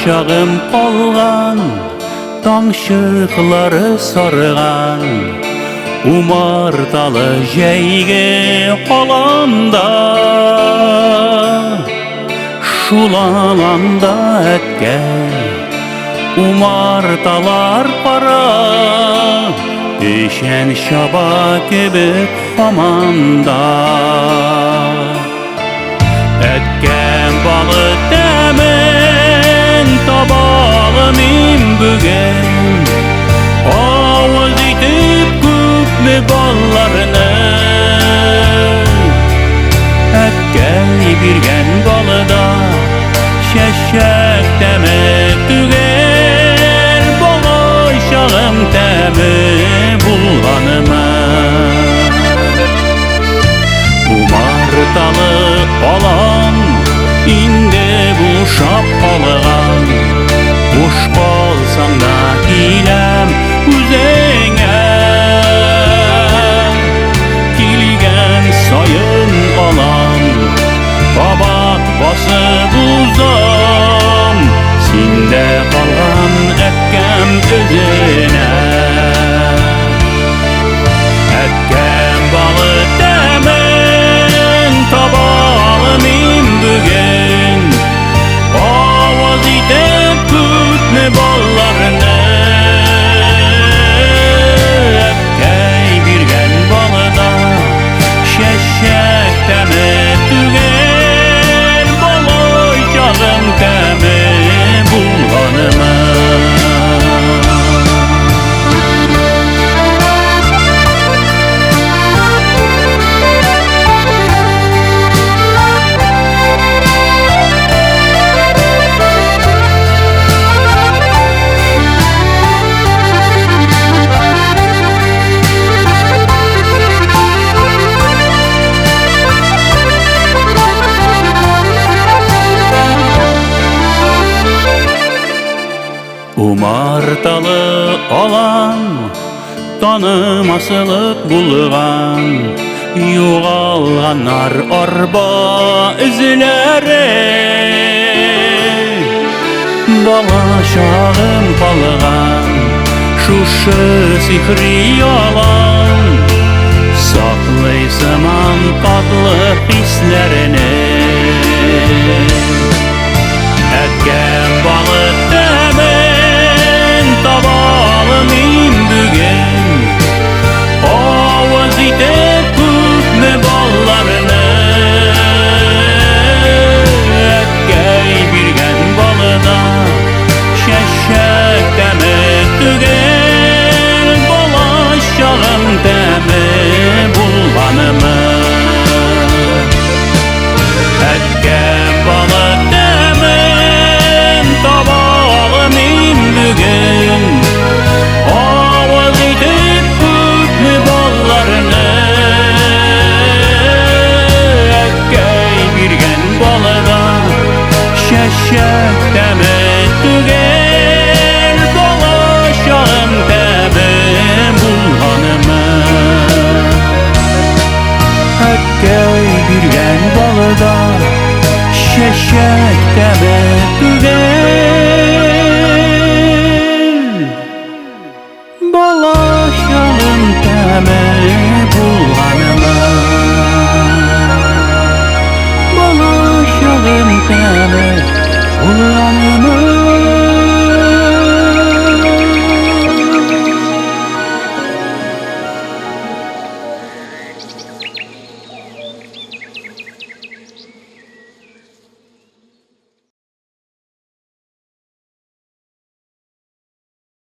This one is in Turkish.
aşağım kalgan, Danşıqları sarıgan, Umartalı jeyge alanda, Şulalanda etken, Umartalar para, Eşen şaba gibi hamanda. Etken balı temen tabalımın bugün, Avuz itip küpme ballarını, Etken birgen balıda şeşek demek tüger, Bağışağım temi bulganıma. Umartalı olan indi bu şapalığan, Hoş kalsan da hilem üzenge, Kilgen sayın alan, Kabak basıp uzam, Sinde kalan etkem özüne. Etkem balı demen tabalımın bugün, Avaz itip kütme ballarını, Ekkey birgen balıda şeşek demek tüger, Balayacağım temi bulganıma. Umartalı olan, tanımasılık bulgan, Yoğalganar arba izleri, Balaşağım kalgan, Şuşu sihri yalan, Saklaysam tatlı hislerini. Etken balık demen tabalımın bugün, Avaz itip küpme ballarını, Ekkey birgen balıda şeşek demek tüger, Balaşağım temi bulganıma. Etken balık demen tabalımın bugün, Avaz itip küpme ballarını, Ekkey birgen balıda şeşek demek tüger, Balaşağım temi bulganıma. Ekkey birgen balıda şeşek demek tüger,